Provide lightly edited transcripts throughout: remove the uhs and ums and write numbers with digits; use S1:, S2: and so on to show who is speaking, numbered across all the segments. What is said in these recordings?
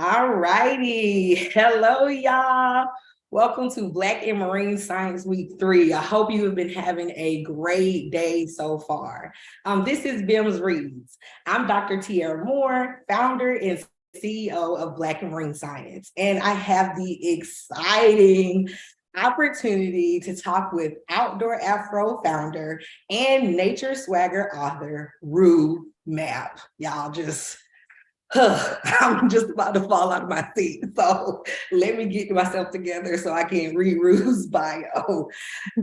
S1: All righty. Hello, y'all. Welcome to Black and Marine Science Week 3. I hope you have been having a great day so far. This is BIMS Reads. I'm Dr. Tiara Moore, founder and CEO of Black and Marine Science, and I have the exciting opportunity to talk with Outdoor Afro founder and Nature Swagger author, Rue Mapp. Y'all just I'm just about to fall out of my seat. So let me get myself together so I can read Rue's bio.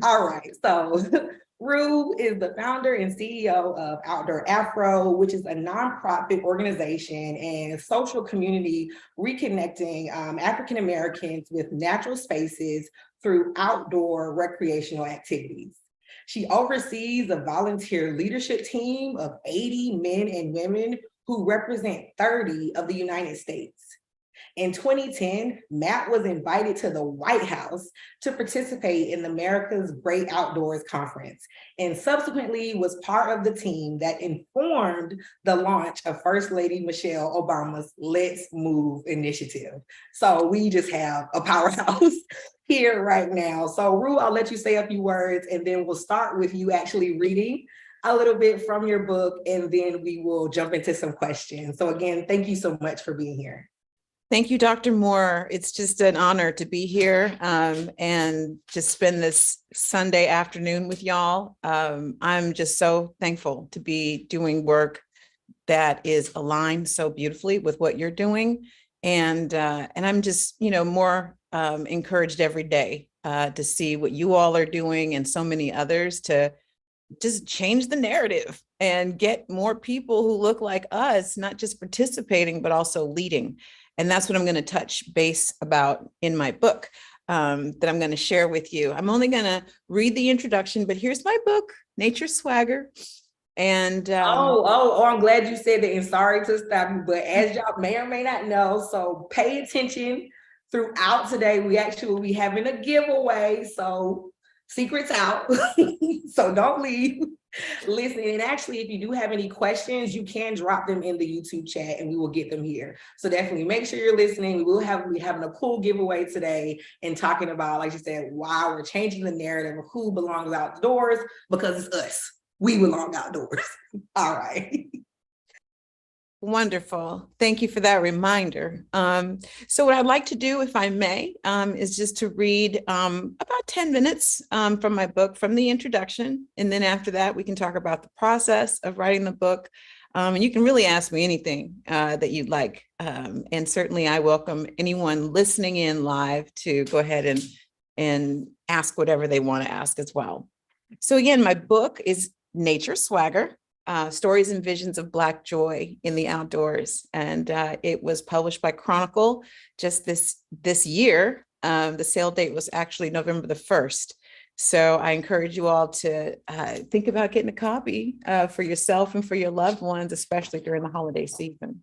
S1: All right. So Rue is the founder and CEO of Outdoor Afro, which is a nonprofit organization and social community reconnecting African Americans with natural spaces through outdoor recreational activities. She oversees a volunteer leadership team of 80 men and women who represent 30 of the United States. In 2010, Matt was invited to the White House to participate in the America's Great Outdoors Conference, and subsequently was part of the team that informed the launch of First Lady Michelle Obama's Let's Move initiative. So we just have a powerhouse here right now. So Rue, I'll let you say a few words, and then we'll start with you actually reading a little bit from your book, and then we will jump into some questions. So again, thank you so much for being here.
S2: Thank you, Dr. Moore. It's just an honor to be here and to spend this Sunday afternoon with y'all. I'm just so thankful to be doing work that is aligned so beautifully with what you're doing. And I'm just, more encouraged every day to see what you all are doing and so many others to just change the narrative and get more people who look like us, not just participating, but also leading. And that's what I'm going to touch base about in my book that I'm going to share with you. I'm only going to read the introduction, but here's my book, Nature Swagger. And
S1: I'm glad you said that, and sorry to stop you, but as y'all may or may not know, so pay attention throughout today. We actually will be having a giveaway, so secrets out. So don't leave. Listen, and actually, if you do have any questions, you can drop them in the YouTube chat and we will get them here. So definitely make sure you're listening. We're having a cool giveaway today and talking about, like you said, why we're changing the narrative of who belongs outdoors, because it's us. We belong outdoors. All right.
S2: Wonderful. Thank you for that reminder. So what I'd like to do, if I may, is just to read about 10 minutes from my book, from the introduction. And then after that, we can talk about the process of writing the book. And you can really ask me anything that you'd like. And certainly I welcome anyone listening in live to go ahead and ask whatever they want to ask as well. So again, my book is Nature Swagger. Stories and Visions of Black Joy in the Outdoors. And it was published by Chronicle just this year. The sale date was actually November the 1st. So I encourage you all to think about getting a copy for yourself and for your loved ones, especially during the holiday season.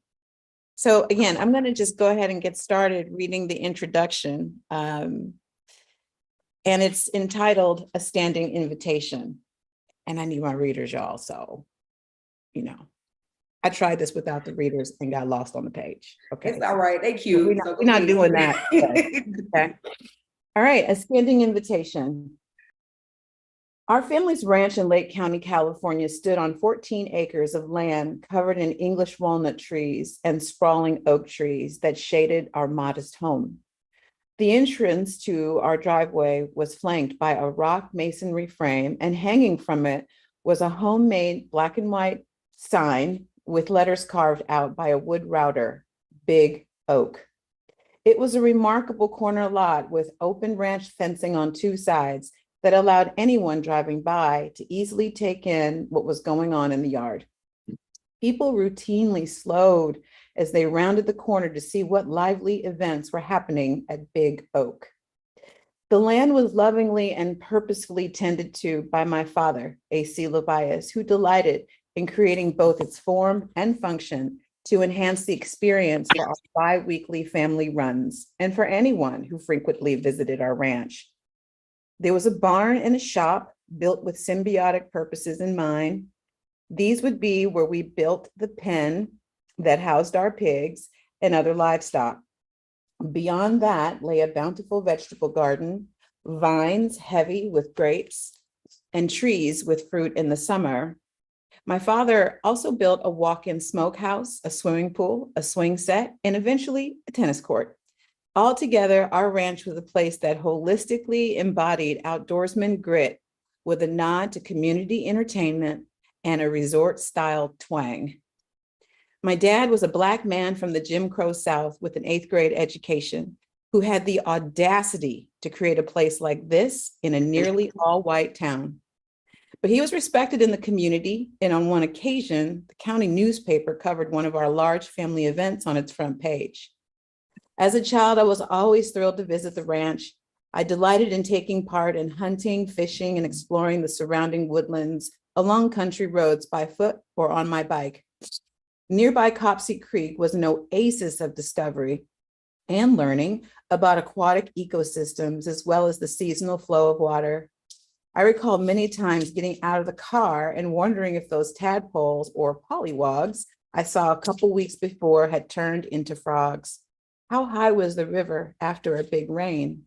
S2: So again, I'm going to just go ahead and get started reading the introduction. And it's entitled A Standing Invitation. And I need my readers, y'all. So I tried this without the readers and got lost on the page. Okay.
S1: It's all right. They cute.
S2: We're not doing that. Okay. All right. A standing invitation. Our family's ranch in Lake County, California stood on 14 acres of land covered in English walnut trees and sprawling oak trees that shaded our modest home. The entrance to our driveway was flanked by a rock masonry frame, and hanging from it was a homemade black and white sign with letters carved out by a wood router, Big Oak. It was a remarkable corner lot with open ranch fencing on two sides that allowed anyone driving by to easily take in what was going on in the yard. People routinely slowed as they rounded the corner to see what lively events were happening at Big Oak. The land was lovingly and purposefully tended to by my father, A.C. Levias, who delighted in creating both its form and function to enhance the experience for our bi-weekly family runs and for anyone who frequently visited our ranch. There was a barn and a shop built with symbiotic purposes in mind. These would be where we built the pen that housed our pigs and other livestock. Beyond that lay a bountiful vegetable garden, vines heavy with grapes, and trees with fruit in the summer. My father also built a walk-in smokehouse, a swimming pool, a swing set, and eventually a tennis court. Altogether, our ranch was a place that holistically embodied outdoorsman grit with a nod to community entertainment and a resort-style twang. My dad was a Black man from the Jim Crow South with an eighth grade education who had the audacity to create a place like this in a nearly all-white town. But he was respected in the community, and on one occasion, the county newspaper covered one of our large family events on its front page. As a child, I was always thrilled to visit the ranch. I delighted in taking part in hunting, fishing, and exploring the surrounding woodlands along country roads by foot or on my bike. Nearby Copsey Creek was an oasis of discovery and learning about aquatic ecosystems, as well as the seasonal flow of water. I recall many times getting out of the car and wondering if those tadpoles or pollywogs I saw a couple weeks before had turned into frogs. How high was the river after a big rain?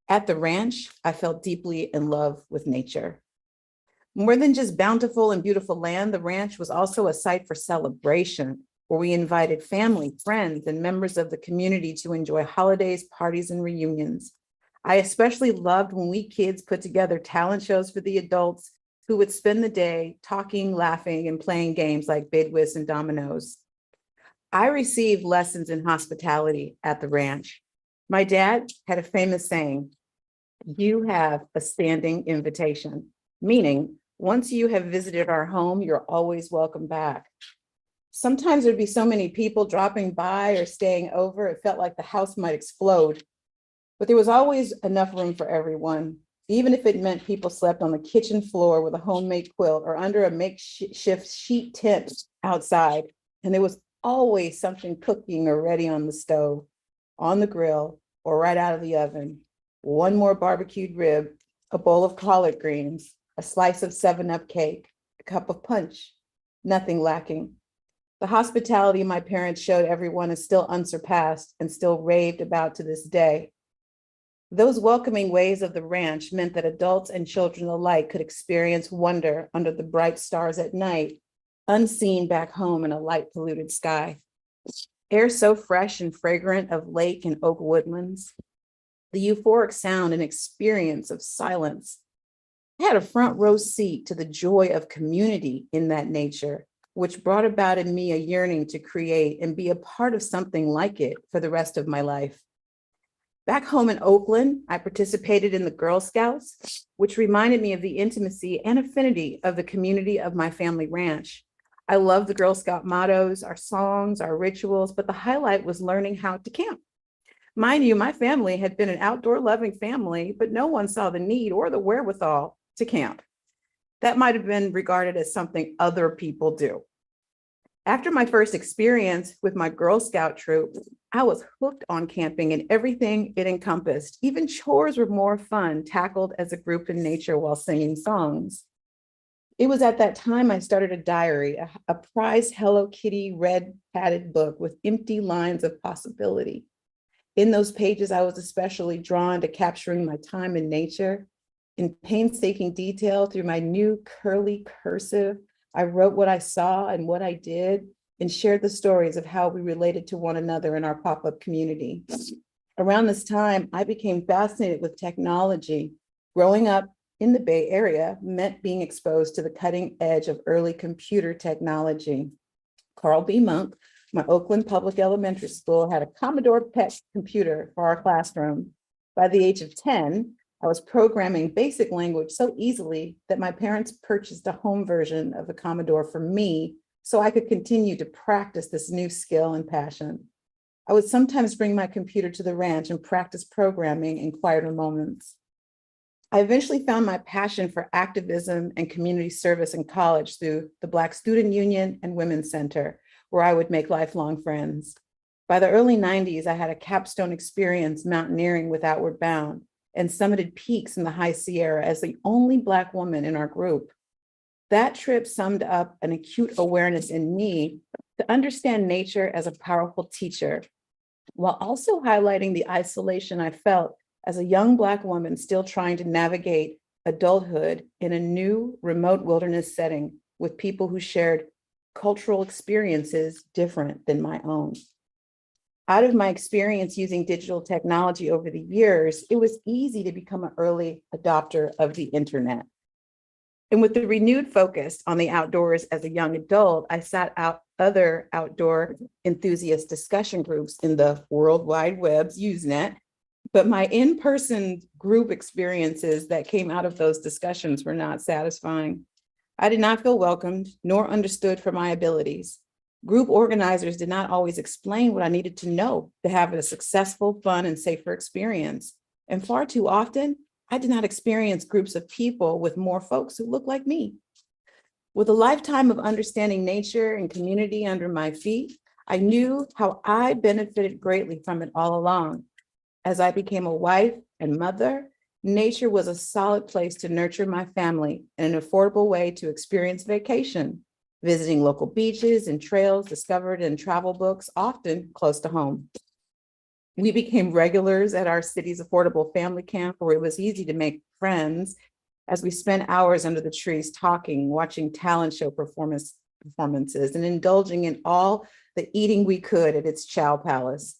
S2: At the ranch, I felt deeply in love with nature. More than just bountiful and beautiful land, the ranch was also a site for celebration, where we invited family, friends, and members of the community to enjoy holidays, parties, and reunions. I especially loved when we kids put together talent shows for the adults who would spend the day talking, laughing, and playing games like Bid Whist and Dominoes. I received lessons in hospitality at the ranch. My dad had a famous saying, "You have a standing invitation," meaning once you have visited our home, you're always welcome back. Sometimes there'd be so many people dropping by or staying over, it felt like the house might explode. But there was always enough room for everyone, even if it meant people slept on the kitchen floor with a homemade quilt or under a makeshift sheet tent outside. And there was always something cooking or ready on the stove, on the grill, or right out of the oven. One more barbecued rib, a bowl of collard greens, a slice of 7-Up cake, a cup of punch, nothing lacking. The hospitality my parents showed everyone is still unsurpassed and still raved about to this day. Those welcoming ways of the ranch meant that adults and children alike could experience wonder under the bright stars at night, unseen back home in a light polluted sky. Air so fresh and fragrant of lake and oak woodlands, the euphoric sound and experience of silence. I had a front row seat to the joy of community in that nature, which brought about in me a yearning to create and be a part of something like it for the rest of my life. Back home in Oakland, I participated in the Girl Scouts, which reminded me of the intimacy and affinity of the community of my family ranch. I love the Girl Scout mottos, our songs, our rituals, but the highlight was learning how to camp. Mind you, my family had been an outdoor loving family, but no one saw the need or the wherewithal to camp. That might have been regarded as something other people do. After my first experience with my Girl Scout troop, I was hooked on camping and everything it encompassed. Even chores were more fun, tackled as a group in nature while singing songs. It was at that time I started a diary, a prized Hello Kitty red padded book with empty lines of possibility. In those pages, I was especially drawn to capturing my time in nature. In painstaking detail through my new curly cursive, I wrote what I saw and what I did and shared the stories of how we related to one another in our pop-up community. Around this time, I became fascinated with technology. Growing up in the Bay Area meant being exposed to the cutting edge of early computer technology. Carl B. Monk, my Oakland Public Elementary School, had a Commodore PET computer for our classroom. By the age of 10, I was programming basic language so easily that my parents purchased a home version of the Commodore for me so I could continue to practice this new skill and passion. I would sometimes bring my computer to the ranch and practice programming in quieter moments. I eventually found my passion for activism and community service in college through the Black Student Union and Women's Center, where I would make lifelong friends. By the early 90s, I had a capstone experience mountaineering with Outward Bound and summited peaks in the High Sierra as the only Black woman in our group. That trip summed up an acute awareness in me to understand nature as a powerful teacher, while also highlighting the isolation I felt as a young Black woman still trying to navigate adulthood in a new remote wilderness setting with people who shared cultural experiences different than my own. Out of my experience using digital technology over the years, it was easy to become an early adopter of the internet. And with the renewed focus on the outdoors as a young adult, I sought out other outdoor enthusiast discussion groups in the World Wide Web's Usenet. But my in-person group experiences that came out of those discussions were not satisfying. I did not feel welcomed nor understood for my abilities. Group organizers did not always explain what I needed to know to have a successful, fun, and safer experience. And far too often, I did not experience groups of people with more folks who look like me. With a lifetime of understanding nature and community under my feet, I knew how I benefited greatly from it all along. As I became a wife and mother, nature was a solid place to nurture my family and an affordable way to experience vacation, visiting local beaches and trails discovered in travel books, often close to home. We became regulars at our city's affordable family camp, where it was easy to make friends as we spent hours under the trees talking, watching talent show performances, and indulging in all the eating we could at its Chow Palace.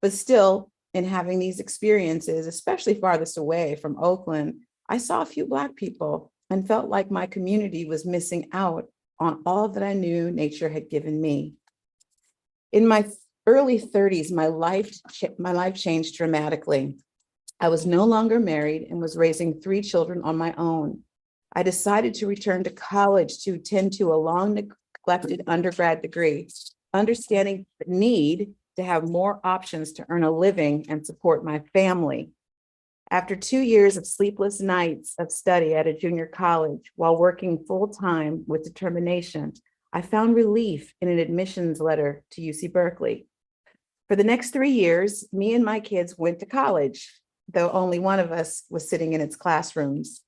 S2: But still, in having these experiences, especially farthest away from Oakland, I saw a few Black people and felt like my community was missing out on all that I knew nature had given me. In my early 30s, my life changed dramatically. I was no longer married and was raising 3 children on my own. I decided to return to college to tend to a long neglected undergrad degree, understanding the need to have more options to earn a living and support my family. After 2 years of sleepless nights of study at a junior college while working full-time with determination, I found relief in an admissions letter to UC Berkeley. For the next 3 years, me and my kids went to college, though only one of us was sitting in its classrooms.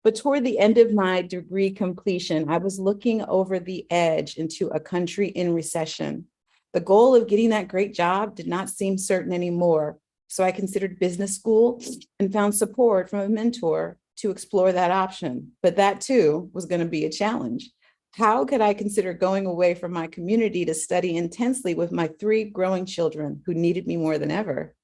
S2: But toward the end of my degree completion, I was looking over the edge into a country in recession. The goal of getting that great job did not seem certain anymore, so I considered business school and found support from a mentor to explore that option. But that too was going to be a challenge. How could I consider going away from my community to study intensely with my 3 growing children who needed me more than ever?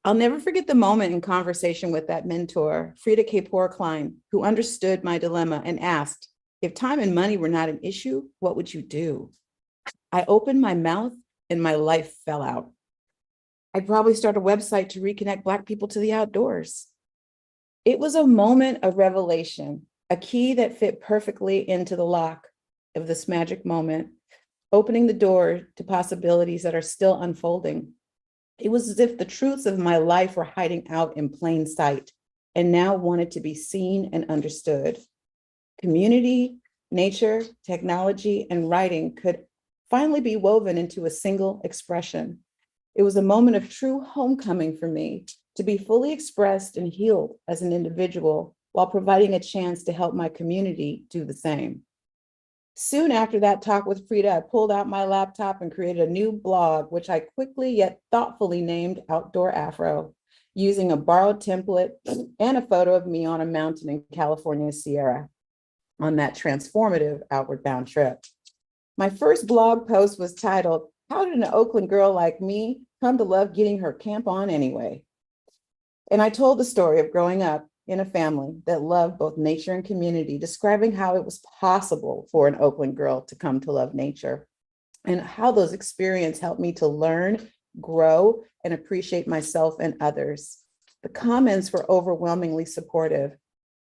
S2: I'll never forget the moment in conversation with that mentor, Frida Kapor Klein, who understood my dilemma and asked, if time and money were not an issue, what would you do? I opened my mouth and my life fell out. I'd probably start a website to reconnect Black people to the outdoors. It was a moment of revelation, a key that fit perfectly into the lock of this magic moment, opening the door to possibilities that are still unfolding. It was as if the truths of my life were hiding out in plain sight and now wanted to be seen and understood. Community, nature, technology, and writing could finally be woven into a single expression. It was a moment of true homecoming for me, to be fully expressed and healed as an individual while providing a chance to help my community do the same. Soon after that talk with Frida, I pulled out my laptop and created a new blog, which I quickly yet thoughtfully named Outdoor Afro, using a borrowed template and a photo of me on a mountain in California's Sierra on that transformative outward bound trip. My first blog post was titled, "How did an Oakland girl like me come to love getting her camp on anyway?" And I told the story of growing up in a family that loved both nature and community, describing how it was possible for an Oakland girl to come to love nature and how those experiences helped me to learn, grow, and appreciate myself and others. The comments were overwhelmingly supportive.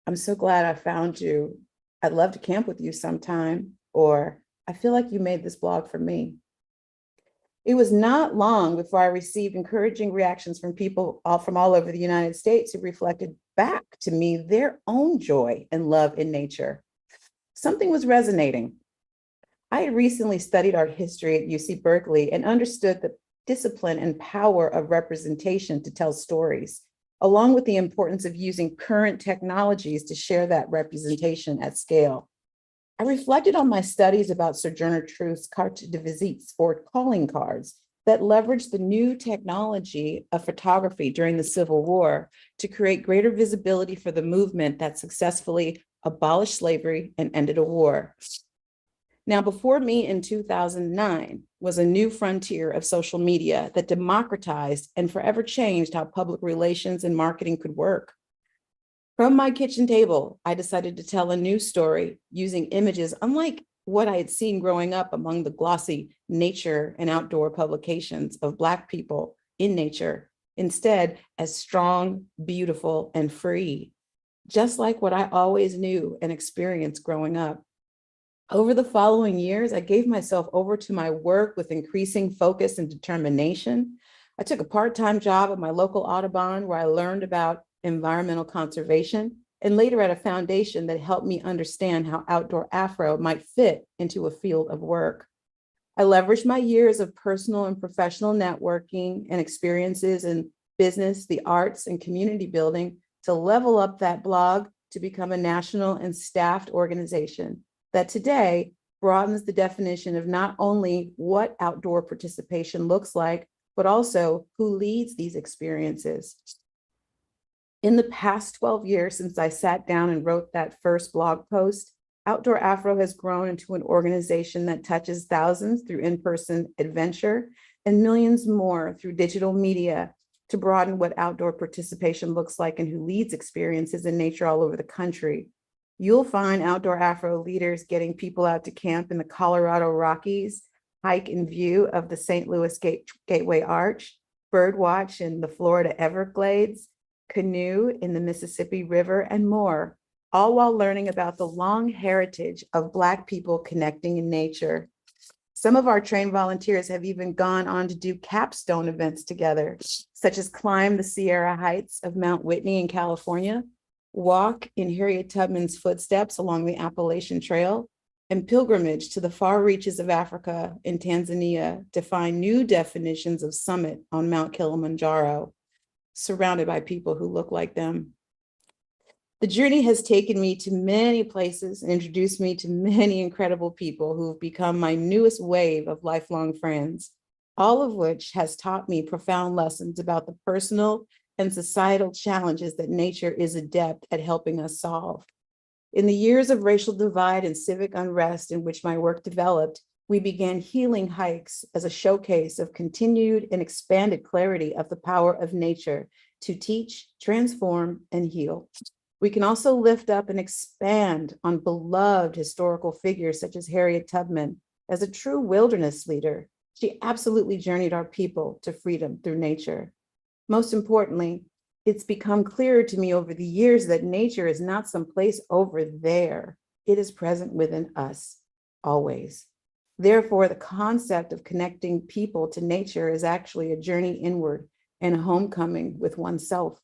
S2: "I'm so glad I found you. I'd love to camp with you sometime," or "I feel like you made this blog for me." It was not long before I received encouraging reactions from people from all over the United States who reflected back to me their own joy and love in nature. Something was resonating. I had recently studied art history at UC Berkeley and understood the discipline and power of representation to tell stories, along with the importance of using current technologies to share that representation at scale. I reflected on my studies about Sojourner Truth's carte de visite, or calling cards, that leveraged the new technology of photography during the Civil War to create greater visibility for the movement that successfully abolished slavery and ended a war. Now, before me in 2009 was a new frontier of social media that democratized and forever changed how public relations and marketing could work. From my kitchen table, I decided to tell a new story using images unlike what I had seen growing up among the glossy nature and outdoor publications of Black people in nature, instead as strong, beautiful, and free, just like what I always knew and experienced growing up. Over the following years, I gave myself over to my work with increasing focus and determination. I took a part-time job at my local Audubon where I learned about environmental conservation, and later at a foundation that helped me understand how outdoor Afro might fit into a field of work. I leveraged my years of personal and professional networking and experiences in business, the arts, and community building to level up that blog to become a national and staffed organization that today broadens the definition of not only what outdoor participation looks like, but also who leads these experiences. In the past 12 years since I sat down and wrote that first blog post, Outdoor Afro has grown into an organization that touches thousands through in-person adventure and millions more through digital media to broaden what outdoor participation looks like and who leads experiences in nature all over the country. You'll find Outdoor Afro leaders getting people out to camp in the Colorado Rockies, hike in view of the St. Louis Gateway Arch, birdwatch in the Florida Everglades, canoe in the Mississippi River, and more, all while learning about the long heritage of Black people connecting in nature. Some of our trained volunteers have even gone on to do capstone events together, such as climb the Sierra Heights of Mount Whitney in California, walk in Harriet Tubman's footsteps along the Appalachian Trail, and pilgrimage to the far reaches of Africa in Tanzania to find new definitions of summit on Mount Kilimanjaro, surrounded by people who look like them. The journey has taken me to many places and introduced me to many incredible people who've become my newest wave of lifelong friends, all of which has taught me profound lessons about the personal and societal challenges that nature is adept at helping us solve. In the years of racial divide and civic unrest in which my work developed, we began healing hikes as a showcase of continued and expanded clarity of the power of nature to teach, transform, and heal. We can also lift up and expand on beloved historical figures such as Harriet Tubman. As a true wilderness leader, she absolutely journeyed our people to freedom through nature. Most importantly, it's become clearer to me over the years that nature is not someplace over there. It is present within us, always. Therefore, the concept of connecting people to nature is actually a journey inward and a homecoming with oneself.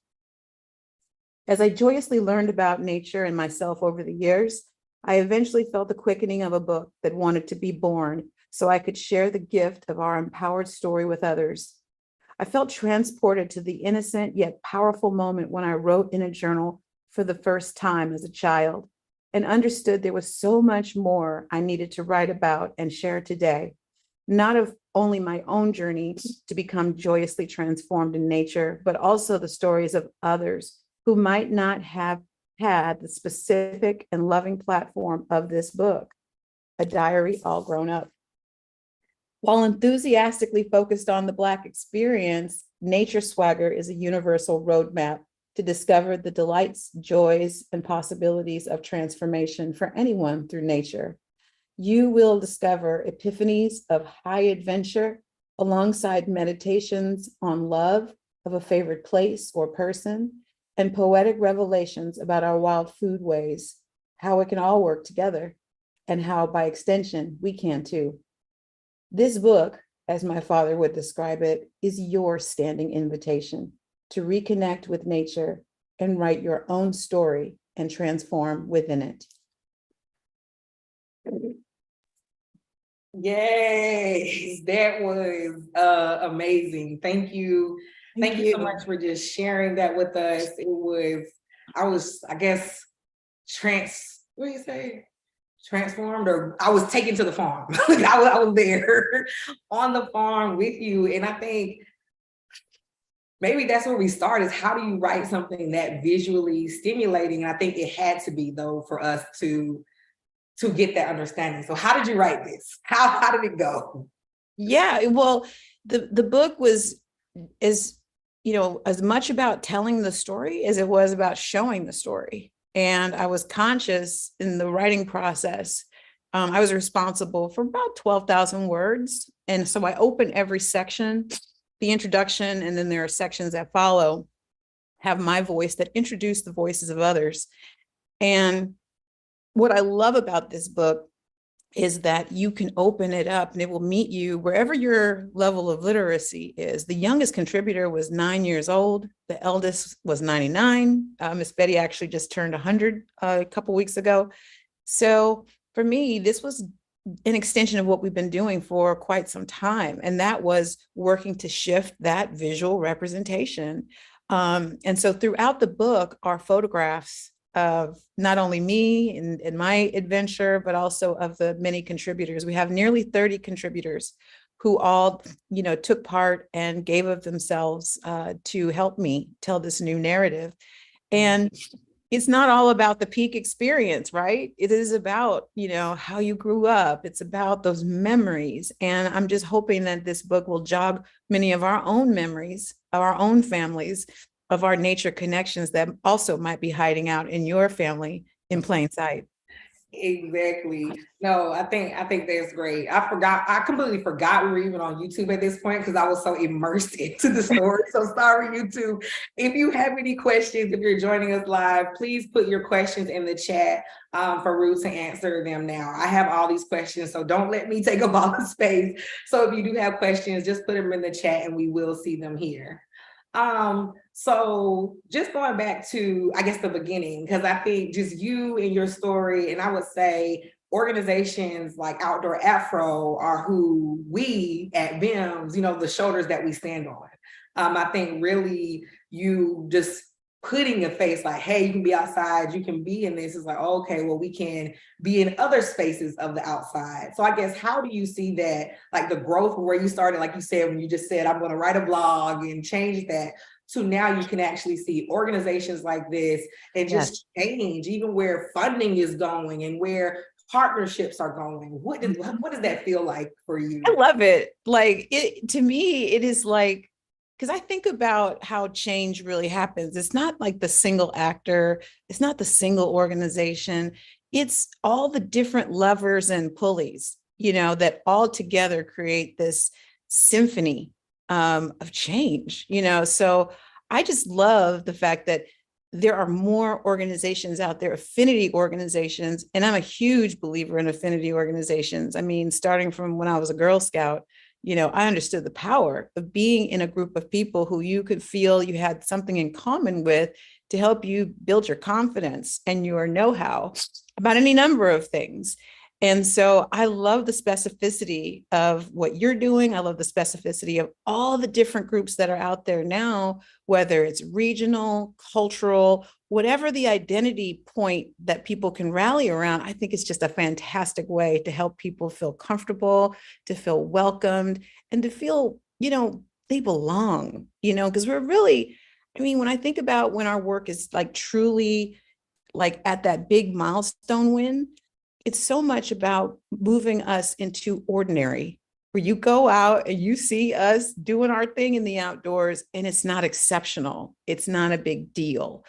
S2: As I joyously learned about nature and myself over the years, I eventually felt the quickening of a book that wanted to be born so I could share the gift of our empowered story with others. I felt transported to the innocent yet powerful moment when I wrote in a journal for the first time as a child and understood there was so much more I needed to write about and share today, not of only my own journey to become joyously transformed in nature, but also the stories of others who might not have had the specific and loving platform of this book, a diary all grown up. While enthusiastically focused on the Black experience, Nature Swagger is a universal roadmap to discover the delights, joys, and possibilities of transformation for anyone through nature. You will discover epiphanies of high adventure alongside meditations on love of a favorite place or person, and poetic revelations about our wild foodways, how it can all work together, and how, by extension, we can too. This book, as my father would describe it, is your standing invitation to reconnect with nature and write your own story and transform within it.
S1: Yes, that was amazing. Thank you. Thank you so much for just sharing that with us. I guess, what do you say? transformed, or I was taken to the farm. Like I was there on the farm with you. And I think maybe that's where we start, is how do you write something that visually stimulating? And I think it had to be, though, for us to get that understanding. So how did you write this? How did it go?
S2: Yeah, well, the book was is as much about telling the story as it was about showing the story. And I was conscious in the writing process. I was responsible for about 12,000 words. And so I open every section, the introduction, and then there are sections that follow, have my voice that introduce the voices of others. And what I love about this book is that you can open it up and it will meet you wherever your level of literacy is. The youngest contributor was 9 years old. The eldest was 99. Miss Betty actually just turned 100 a couple weeks ago. So for me, this was an extension of what we've been doing for quite some time. And that was working to shift that visual representation. And so throughout the book are photographs of not only me and my adventure, but also of the many contributors. We have nearly 30 contributors who all, took part and gave of themselves to help me tell this new narrative. And it's not all about the peak experience, right? It is about, how you grew up. It's about those memories. And I'm just hoping that this book will jog many of our own memories of our own families, of our nature connections that also might be hiding out in your family in plain sight.
S1: Exactly. No, I think that's great. I completely forgot we were even on YouTube at this point because I was so immersed into the story. So sorry, YouTube. If you have any questions, if you're joining us live, please put your questions in the chat for Rue to answer them now. I have all these questions, so don't let me take up all the space. So if you do have questions, just put them in the chat and we will see them here. So just going back to, I guess, the beginning, because I think just you and your story, and I would say organizations like Outdoor Afro are who we at BIMS, the shoulders that we stand on. I think really you just putting a face like, hey, you can be outside, you can be in this, is like, okay, well, we can be in other spaces of the outside. So I guess, how do you see that, like the growth where you started, like you said, when you just said, I'm going to write a blog and change that, to now you can actually see organizations like this and just change even where funding is going and where partnerships are going. What does that feel like for you?
S2: I love it. Like to me, it is like, because I think about how change really happens. It's not like the single actor, it's not the single organization. It's all the different levers and pulleys, that all together create this symphony of change, So I just love the fact that there are more organizations out there, affinity organizations, and I'm a huge believer in affinity organizations. I mean, starting from when I was a Girl Scout, I understood the power of being in a group of people who you could feel you had something in common with to help you build your confidence and your know-how about any number of things. And so I love the specificity of what you're doing. I love the specificity of all the different groups that are out there now, whether it's regional, cultural, whatever the identity point that people can rally around. I think it's just a fantastic way to help people feel comfortable, to feel welcomed, and to feel, they belong, because we're really, when I think about when our work is like truly like at that big milestone win, it's so much about moving us into ordinary, where you go out and you see us doing our thing in the outdoors and it's not exceptional. It's not a big deal.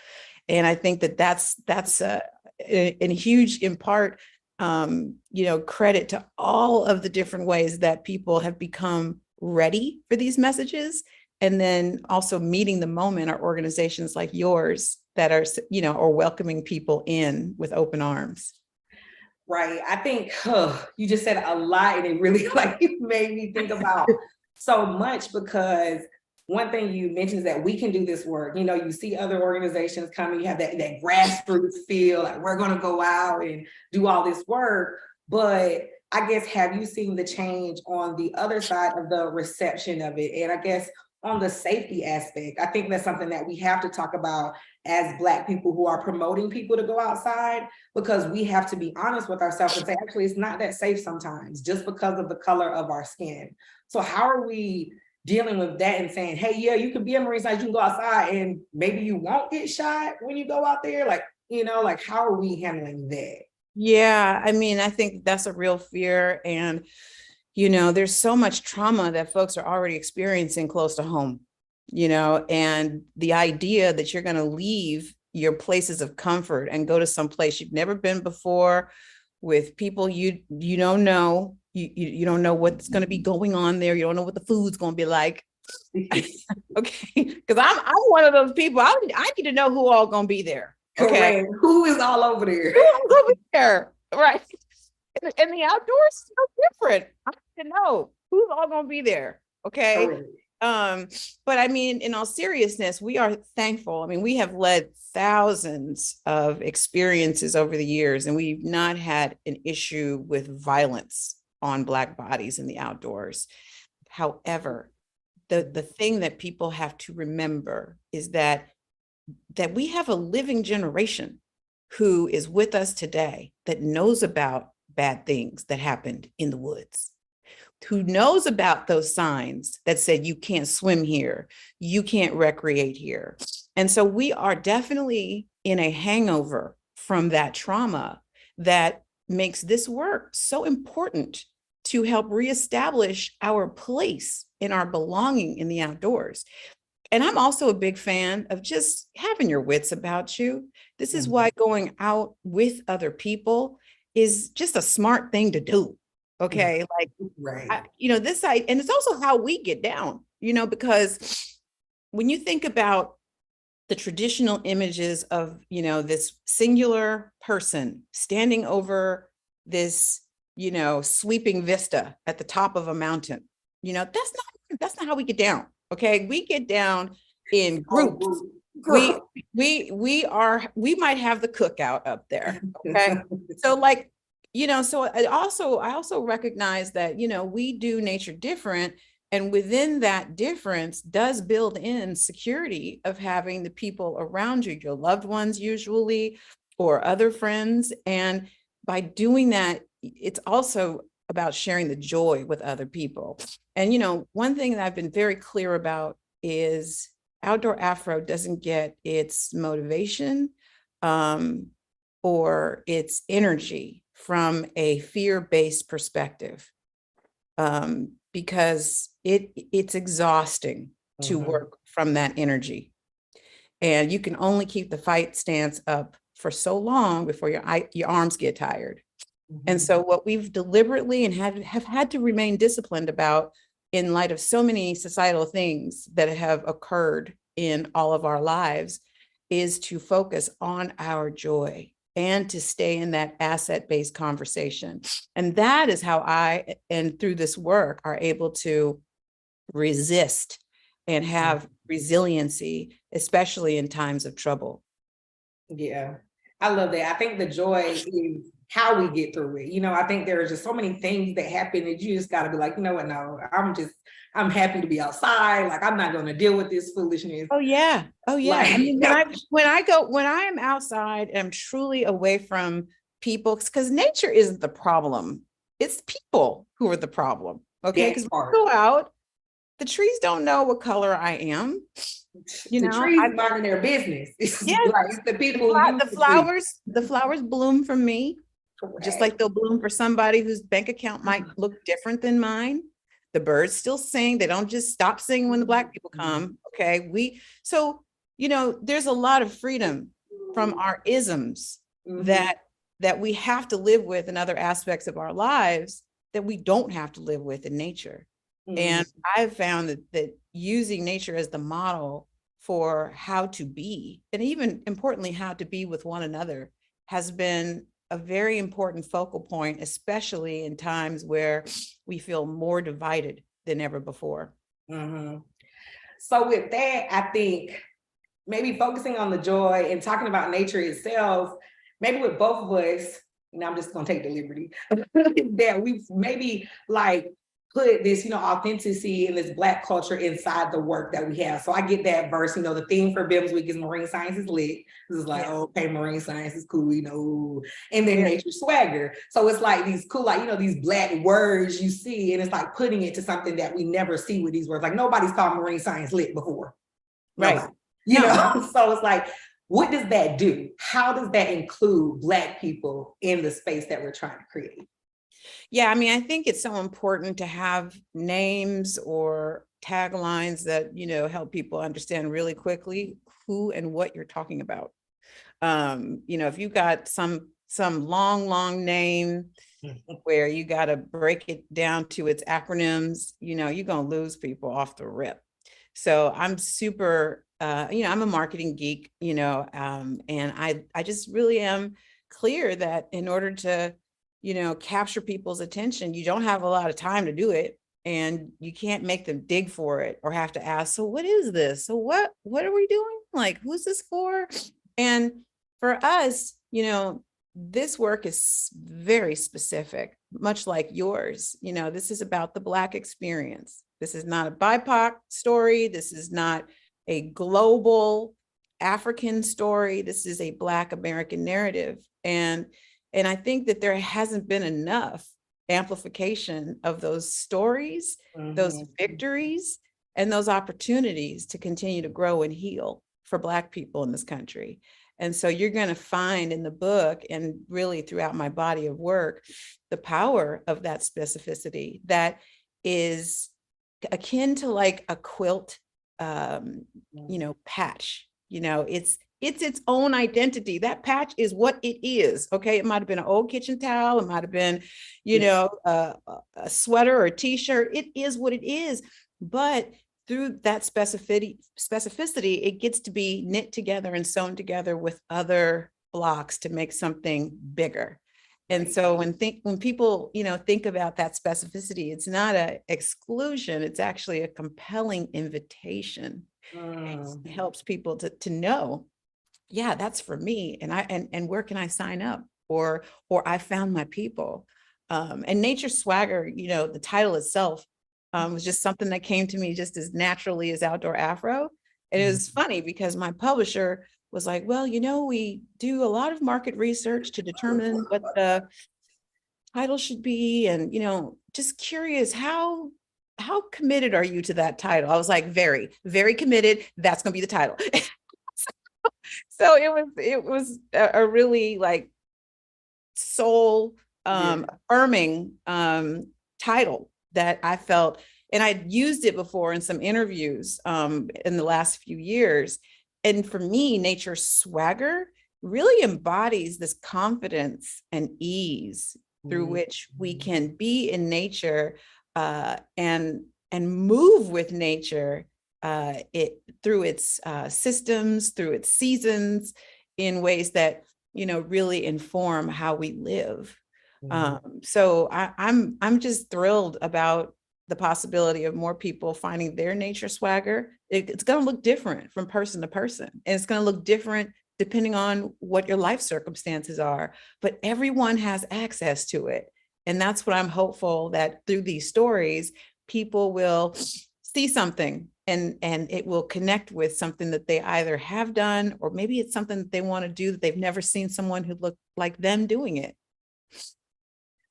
S2: And I think that that's a huge, in part, credit to all of the different ways that people have become ready for these messages. And then also meeting the moment are organizations like yours that are welcoming people in with open arms.
S1: Right. I think you just said a lot, and it really made me think about so much, because one thing you mentioned is that we can do this work. You see other organizations coming, you have that grassroots feel, like we're going to go out and do all this work. But I guess, have you seen the change on the other side of the reception of it? And I guess on the safety aspect, I think that's something that we have to talk about as Black people who are promoting people to go outside, because we have to be honest with ourselves and say, actually, it's not that safe sometimes just because of the color of our skin. So how are we dealing with that and saying, hey, yeah, you can be a Marine Science, you can go outside and maybe you won't get shot when you go out there? Like, like how are we handling that?
S2: Yeah, I mean, I think that's a real fear. And, there's so much trauma that folks are already experiencing close to home, and the idea that you're going to leave your places of comfort and go to some place you've never been before with people you don't know, you don't know what's going to be going on there. You don't know what the food's going to be like. Okay, because I'm one of those people. I need to know who all going to be there. Okay,
S1: correct. Who is all over there?
S2: Who's over there? Right. And the outdoors is so different. I need to know who's all going to be there. Okay.
S1: Correct.
S2: But I mean, in all seriousness, we are thankful. I mean, we have led thousands of experiences over the years, and we've not had an issue with violence on Black bodies in the outdoors. However, the thing that people have to remember is that we have a living generation who is with us today that knows about bad things that happened in the woods, who knows about those signs that said you can't swim here, you can't recreate here. And so we are definitely in a hangover from that trauma that makes this work so important to help reestablish our place and our belonging in the outdoors. And I'm also a big fan of just having your wits about you. This is why going out with other people is just a smart thing to do. Okay. Like,
S1: right.
S2: And it's also how we get down, because when you think about the traditional images of, this singular person standing over this, sweeping vista at the top of a mountain, that's not how we get down. Okay. We get down in groups. We might have the cookout up there. Okay. So like, so I also recognize that, we do nature different. And within that difference does build in security of having the people around you, your loved ones usually, or other friends. And by doing that, it's also about sharing the joy with other people. And, one thing that I've been very clear about is outdoor Afro doesn't get its motivation or its energy from a fear-based perspective, because it's exhausting to work from that energy. And you can only keep the fight stance up for so long before your arms get tired. And so what we've deliberately and have had to remain disciplined about in light of so many societal things that have occurred in all of our lives is to focus on our joy and to stay in that asset-based conversation. And that is how I, and through this work, are able to resist and have resiliency, especially in times of trouble.
S1: Yeah, I love that. I think the joy is how we get through it. I think there are just so many things that happen that you just got to be like, you know what, no, I'm happy to be outside. Like, I'm not going to deal with this foolishness.
S2: Oh yeah. Like, I mean, when I am outside and I'm truly away from people, because nature isn't the problem. It's people who are the problem. Okay. Because when I go out, the trees don't know what color I am.
S1: The trees minding their business.
S2: Yeah,
S1: like, it's the people.
S2: The flowers bloom for me. Correct. Just like they'll bloom for somebody whose bank account might look different than mine. The birds still sing. They don't just stop singing when the Black people come. Okay. There's a lot of freedom from our isms that we have to live with in other aspects of our lives that we don't have to live with in nature. And I've found that using nature as the model for how to be, and even importantly, how to be with one another, has been a very important focal point, especially in times where we feel more divided than ever before.
S1: So with that, I think maybe focusing on the joy and talking about nature itself, maybe with both of us, and I'm just going to take the liberty, that we've maybe like put this, authenticity and this Black culture inside the work that we have. So I get that verse, the theme for BIMS week is marine science is lit. This is like, okay, marine science is cool, and then nature swagger. So it's like these cool, these Black words you see, and it's like putting it to something that we never see with these words. Like nobody's called marine science lit before.
S2: Right.
S1: Nobody. So it's like, what does that do? How does that include Black people in the space that we're trying to create?
S2: Yeah, I mean, I think it's so important to have names or taglines that, help people understand really quickly who and what you're talking about. If you got some long name where you got to break it down to its acronyms, you're going to lose people off the rip. So I'm super, I'm a marketing geek, and I just really am clear that in order to, capture people's attention, you don't have a lot of time to do it, and you can't make them dig for it or have to ask, so what is this? So what are we doing? Like, who's this for? And for us, this work is very specific, much like yours. This is about the Black experience. This is not a BIPOC story. This is not a global African story. This is a Black American narrative. And I think that there hasn't been enough amplification of those stories, those victories, and those opportunities to continue to grow and heal for Black people in this country. And so you're going to find in the book, and really throughout my body of work, the power of that specificity that is akin to like a quilt, patch. It's its own identity. That patch is what it is. Okay, it might have been an old kitchen towel. It might have been, a sweater or a t-shirt. It is what it is. But through that specificity, it gets to be knit together and sewn together with other blocks to make something bigger. And so when people, think about that specificity, it's not an exclusion. It's actually a compelling invitation. It helps people to know, yeah, that's for me. And where can I sign up? Or I found my people. And Nature Swagger, the title itself was just something that came to me just as naturally as Outdoor Afro. And it was funny because my publisher was like, well, we do a lot of market research to determine what the title should be. And, just curious, how committed are you to that title? I was like, very, very committed. That's going to be the title. So it was a really like soul affirming title that I felt, and I'd used it before in some interviews in the last few years. And for me, Nature Swagger really embodies this confidence and ease through which we can be in nature and move with nature through its systems, through its seasons, in ways that really inform how we live. So I'm just thrilled about the possibility of more people finding their nature swagger. It's going to look different from person to person, and it's going to look different depending on what your life circumstances are, but everyone has access to it. And that's what I'm hopeful, that through these stories, people will see something and it will connect with something that they either have done, or maybe it's something that they want to do that they've never seen someone who looked like them doing it.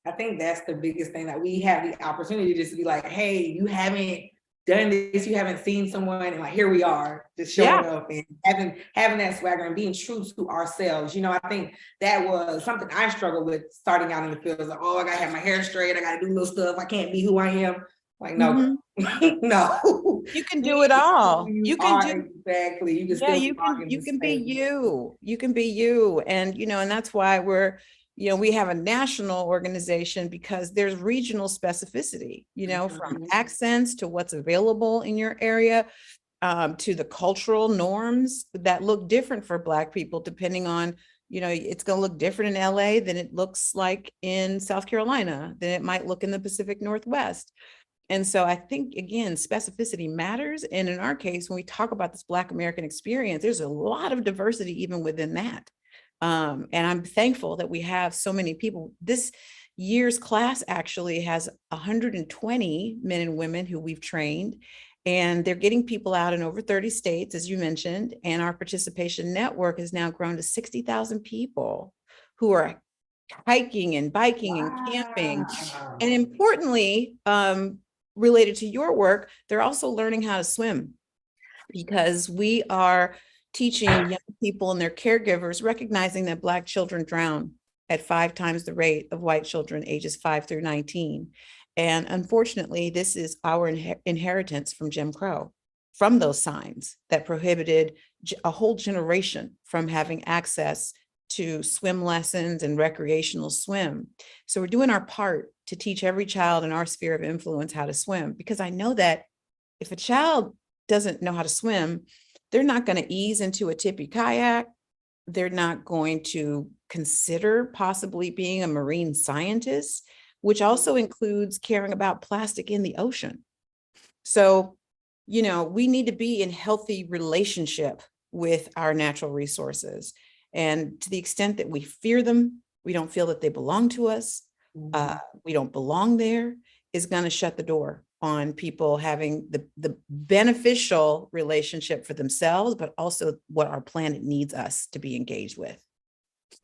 S1: I think that's the biggest thing, that we have the opportunity just to be like, hey, you haven't done this, you haven't seen someone, and like, here we are, just showing up and having that swagger and being true to ourselves. I think that was something I struggled with starting out in the field. Like, oh, I gotta have my hair straight, I gotta do little stuff, I can't be who I am. Like, no, no.
S2: You can do it all. You can do
S1: exactly. You can still
S2: be you. You can be you. And and that's why we have a national organization, because there's regional specificity, from accents to what's available in your area, to the cultural norms that look different for Black people, depending on, it's going to look different in LA than it looks like in South Carolina, than it might look in the Pacific Northwest. And so I think, again, specificity matters. And in our case, when we talk about this Black American experience, there's a lot of diversity even within that. And I'm thankful that we have so many people. This, year's class actually has 120 men and women who we've trained, and they're getting people out in over 30 states, as you mentioned. And our participation network has now grown to 60,000 people who are hiking and biking and camping. And importantly, related to your work, they're also learning how to swim, because we are teaching young people and their caregivers, recognizing that Black children drown at 5 times the rate of white children ages 5 through 19. And unfortunately, this is our inheritance from Jim Crow, from those signs that prohibited a whole generation from having access to swim lessons and recreational swim. So we're doing our part to teach every child in our sphere of influence how to swim, because I know that if a child doesn't know how to swim, they're not going to ease into a tippy kayak. They're not going to consider possibly being a marine scientist, which also includes caring about plastic in the ocean. So, we need to be in healthy relationship with our natural resources. And to the extent that we fear them, we don't feel that they belong to us, we don't belong there, is going to shut the door on people having the beneficial relationship for themselves, but also what our planet needs us to be engaged with.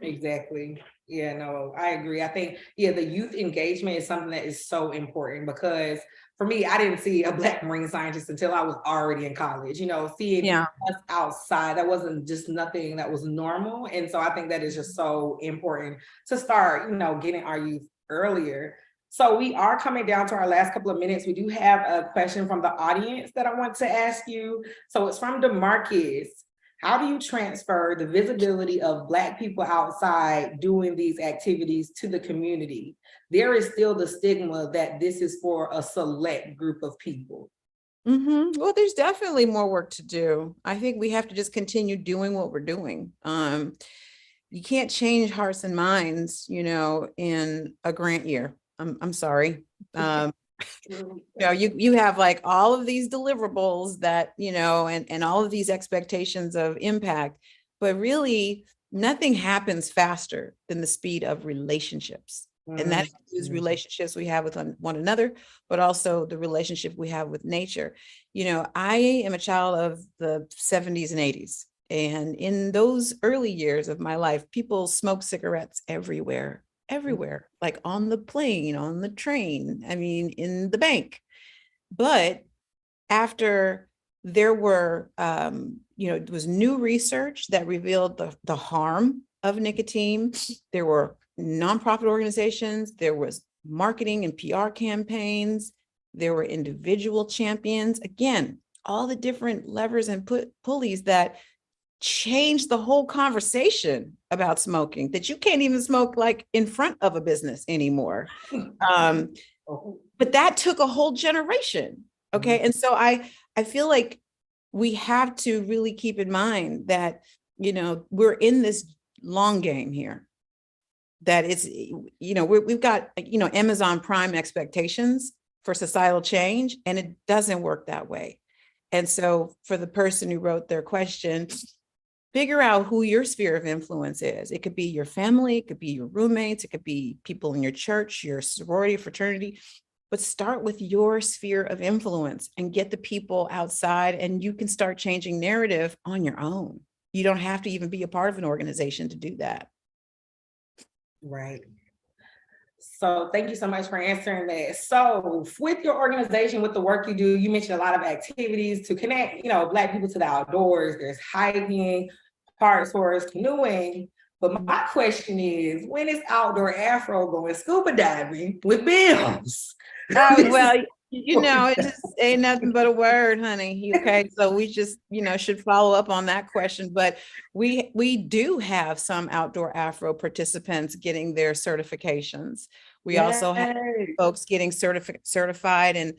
S1: Exactly. Yeah, no, I agree. I think, the youth engagement is something that is so important, because for me, I didn't see a Black marine scientist until I was already in college, seeing us outside, that wasn't just nothing that was normal. And so I think that is just so important to start, getting our youth earlier. So we are coming down to our last couple of minutes. We do have a question from the audience that I want to ask you. So it's from DeMarcus. How do you transfer the visibility of Black people outside doing these activities to the community? There is still the stigma that this is for a select group of people.
S2: Well, there's definitely more work to do. I think we have to just continue doing what we're doing. You can't change hearts and minds, in a grant year. I'm sorry. You have like all of these deliverables that, and all of these expectations of impact, but really nothing happens faster than the speed of relationships. And that includes relationships we have with one another, but also the relationship we have with nature. I am a child of the 70s and 80s. And in those early years of my life, people smoked cigarettes everywhere, like on the plane, on the train, in the bank. But after there were, it was new research that revealed the harm of nicotine. There were nonprofit organizations, there was marketing and PR campaigns, there were individual champions. Again, all the different levers and pulleys that changed the whole conversation about smoking, that you can't even smoke like in front of a business anymore. But that took a whole generation. Okay. And so I feel like we have to really keep in mind that, we're in this long game here, that it's, we've got, Amazon Prime expectations for societal change, and it doesn't work that way. And so for the person who wrote their question, figure out who your sphere of influence is. It could be your family, it could be your roommates, it could be people in your church, your sorority, fraternity, but start with your sphere of influence and get the people outside, and you can start changing narrative on your own. You don't have to even be a part of an organization to do that.
S1: Right. So thank you so much for answering that. So with your organization, with the work you do, you mentioned a lot of activities to connect, Black people to the outdoors. There's hiking, park tours, canoeing. But my question is, when is Outdoor Afro going scuba diving with BIMS?
S2: Well, it just ain't nothing but a word, honey. Okay, so we just, should follow up on that question. But we do have some Outdoor Afro participants getting their certifications. We also have folks getting certified in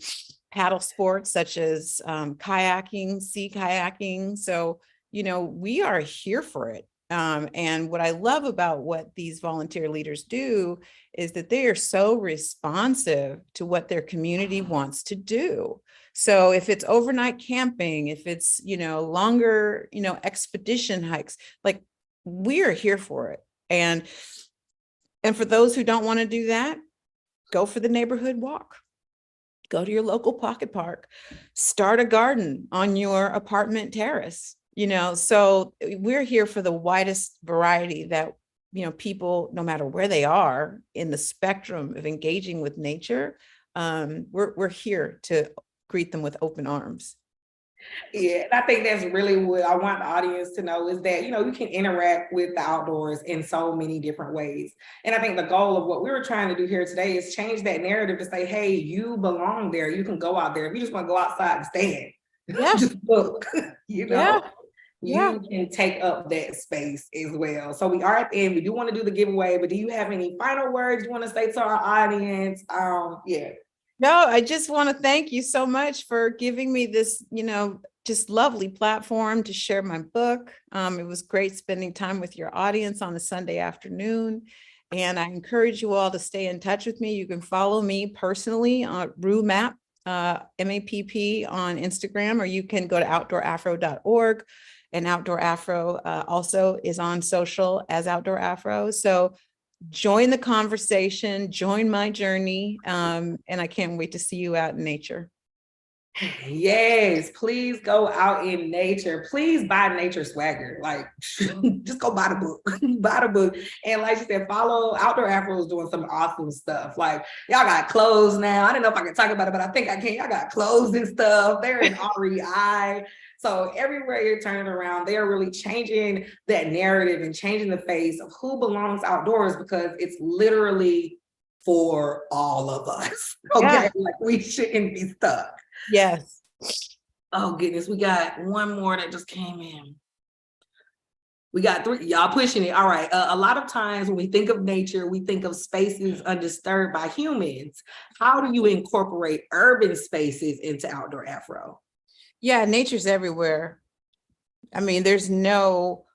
S2: paddle sports such as kayaking, sea kayaking. So, we are here for it. And what I love about what these volunteer leaders do is that they are so responsive to what their community wants to do. So if it's overnight camping, if it's, longer, expedition hikes, like, we are here for it. And And for those who don't want to do that, go for the neighborhood walk. Go to your local pocket park, start a garden on your apartment terrace, so we're here for the widest variety that, people, no matter where they are in the spectrum of engaging with nature, we're here to greet them with open arms.
S1: Yeah, and I think that's really what I want the audience to know is that, you can interact with the outdoors in so many different ways. And I think the goal of what we were trying to do here today is change that narrative to say, hey, you belong there. You can go out there. If you just want to go outside and stand,
S2: Yeah.
S1: just look,
S2: Yeah.
S1: you can take up that space as well. So we are at the end. We do want to do the giveaway, but do you have any final words you want to say to our audience? Yeah.
S2: No, I just want to thank you so much for giving me this, just lovely platform to share my book. It was great spending time with your audience on a Sunday afternoon. And I encourage you all to stay in touch with me. You can follow me personally on Rue Mapp, MAPP on Instagram, or you can go to outdoorafro.org. And Outdoor Afro also is on social as Outdoor Afro. So join the conversation, join my journey. And I can't wait to see you out in nature.
S1: Yes, please go out in nature. Please buy nature swagger. Like, just go buy the book. Buy the book. And like you said, follow Outdoor Afro is doing some awesome stuff. Like, y'all got clothes now. I don't know if I can talk about it, but I think I can. Y'all got clothes and stuff. They're in REI. So everywhere you're turning around, they're really changing that narrative and changing the face of who belongs outdoors, because it's literally for all of us. Okay.
S2: Yeah.
S1: Like, we shouldn't be stuck.
S2: Yes.
S1: Oh goodness, we got one more that just came in. We got 3, y'all pushing it. All right. A lot of times when we think of nature, we think of spaces undisturbed by humans. How do you incorporate urban spaces into Outdoor Afro?
S2: Yeah, nature's everywhere. I mean, there's no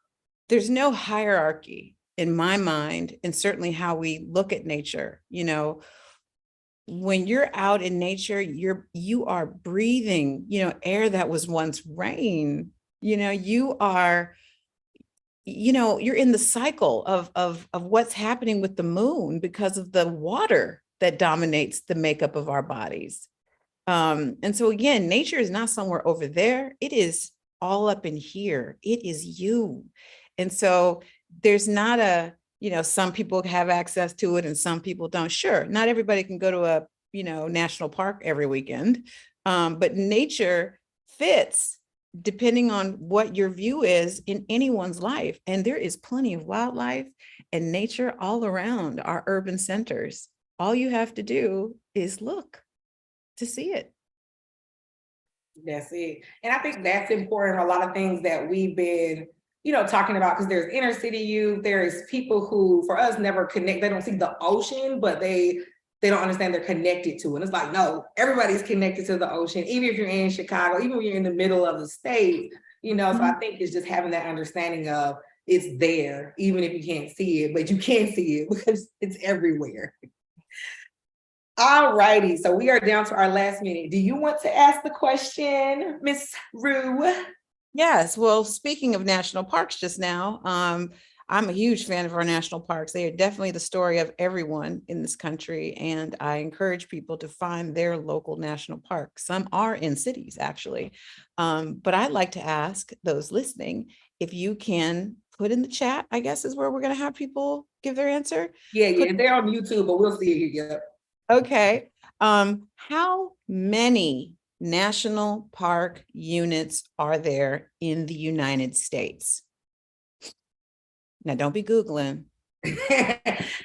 S2: hierarchy in my mind, and certainly how we look at nature. When you're out in nature, you are breathing, air that was once rain. You are, you're in the cycle of what's happening with the moon because of the water that dominates the makeup of our bodies. And so again, nature is not somewhere over there. It is all up in here. It is you. And so there's not some people have access to it and some people don't. Sure, not everybody can go to a, national park every weekend. But nature fits depending on what your view is in anyone's life. And there is plenty of wildlife and nature all around our urban centers. All you have to do is look to see it.
S1: That's it. And I think that's important. A lot of things that we've been, talking about, because there's inner city youth, there's people who, for us, never connect. They don't see the ocean, but they don't understand they're connected to it. And it's like, no, everybody's connected to the ocean, even if you're in Chicago, even when you're in the middle of the state, So I think it's just having that understanding of it's there, even if you can't see it, but you can see it because it's everywhere. All righty, so we are down to our last minute. Do you want to ask the question, Miss Rue?
S2: Yes, well, speaking of national parks just now, I'm a huge fan of our national parks. They are definitely the story of everyone in this country, and I encourage people to find their local national parks. Some are in cities, actually, but I'd like to ask those listening if you can put in the chat, I guess is where we're going to have people give their answer.
S1: Yeah, they're on YouTube, but we'll see it here.
S2: Okay. How many national park units are there in the United States? Now, don't be Googling.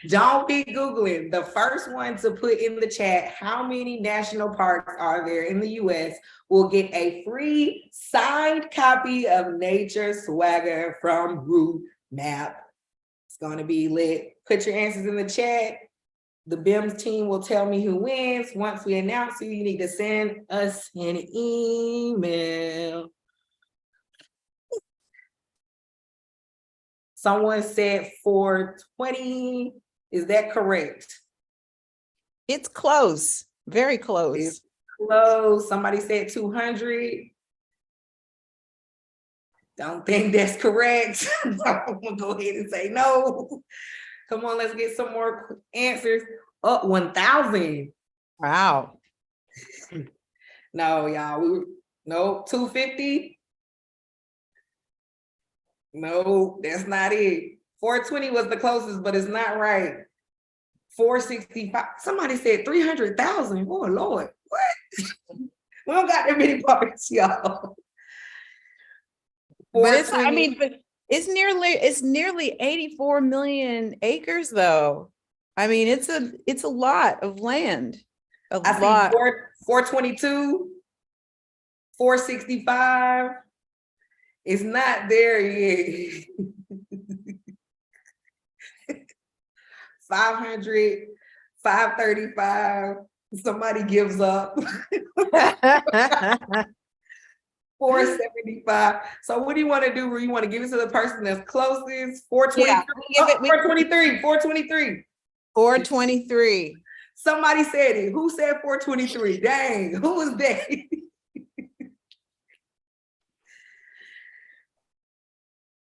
S1: Don't be Googling. The first one to put in the chat how many national parks are there in the US will get a free signed copy of Nature Swagger from Rue Mapp. It's going to be lit. Put your answers in the chat. The BIMS team will tell me who wins. Once we announce you need to send us an email. Someone said 420. Is that correct?
S2: It's close, very close.
S1: It's close. Somebody said 200. Don't think that's correct. I'm gonna go ahead and say no. Come on, let's get some more answers. Up 1,000.
S2: Wow.
S1: No, y'all. No, 250. No, that's not it. 420 was the closest, but it's not right. 465. Somebody said 300,000. Oh Lord, what? We don't got that many parts, y'all.
S2: But it's,
S1: 420.
S2: but it's nearly 84 million acres though. I mean, it's a lot of land.
S1: I see 422, 465. It's not there yet. 500, 535. Somebody gives up. 475. So what do you want to do? You want to give it to the person that's closest? 423.
S2: Yeah,
S1: 423. 423.
S2: 423.
S1: Somebody said it. Who said 423? Dang, who was that?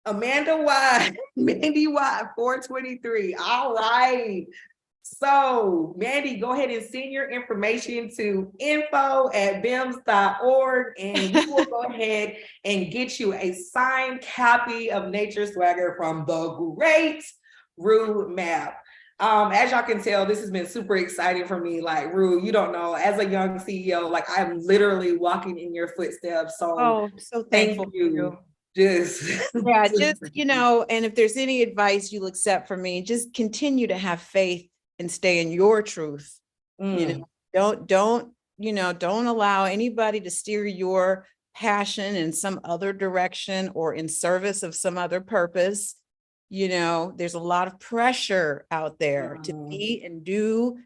S1: Amanda White, Mandy White, 423. All right. So, Mandy, go ahead and send your information to info@bims.org, and we will go ahead and get you a signed copy of Nature Swagger from the great Rue Mapp. As y'all can tell, this has been super exciting for me. Like, Rue, you don't know, as a young CEO, like I'm literally walking in your footsteps. So,
S2: so thankful
S1: thank you. Just
S2: and if there's any advice you'll accept from me, just continue to have faith and stay in your truth. Don't allow anybody to steer your passion in some other direction or in service of some other purpose. There's a lot of pressure out there to be and do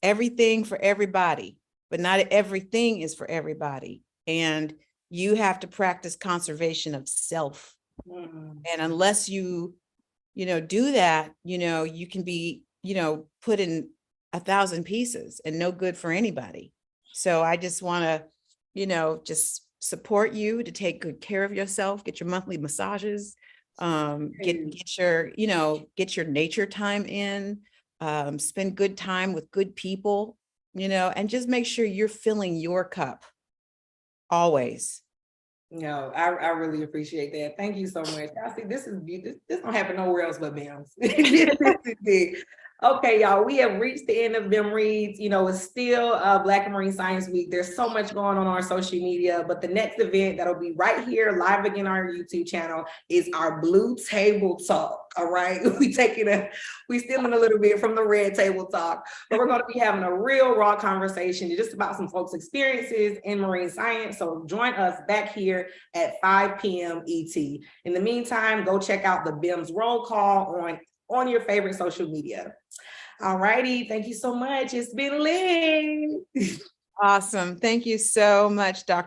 S2: everything for everybody, but not everything is for everybody. And you have to practice conservation of self. And unless you do that, you can be, put in 1,000 pieces and no good for anybody. So I just want to, just support you to take good care of yourself, get your monthly massages, get your nature time in, spend good time with good people, and just make sure you're filling your cup always.
S1: No, I really appreciate that. Thank you so much. I see this don't happen nowhere else but BIMS. Okay, y'all, we have reached the end of BIM Reads. It's still Black and Marine Science Week. There's so much going on our social media, but the next event that'll be right here live again on our YouTube channel is our Blue Table Talk. All right, we stealing a little bit from the Red Table Talk, but we're going to be having a real raw conversation just about some folks' experiences in marine science. So join us back here at 5 p.m. ET. In the meantime, go check out the BIMS roll call on your favorite social media. All righty. Thank you so much. It's been lit.
S2: Awesome. Thank you so much, Dr.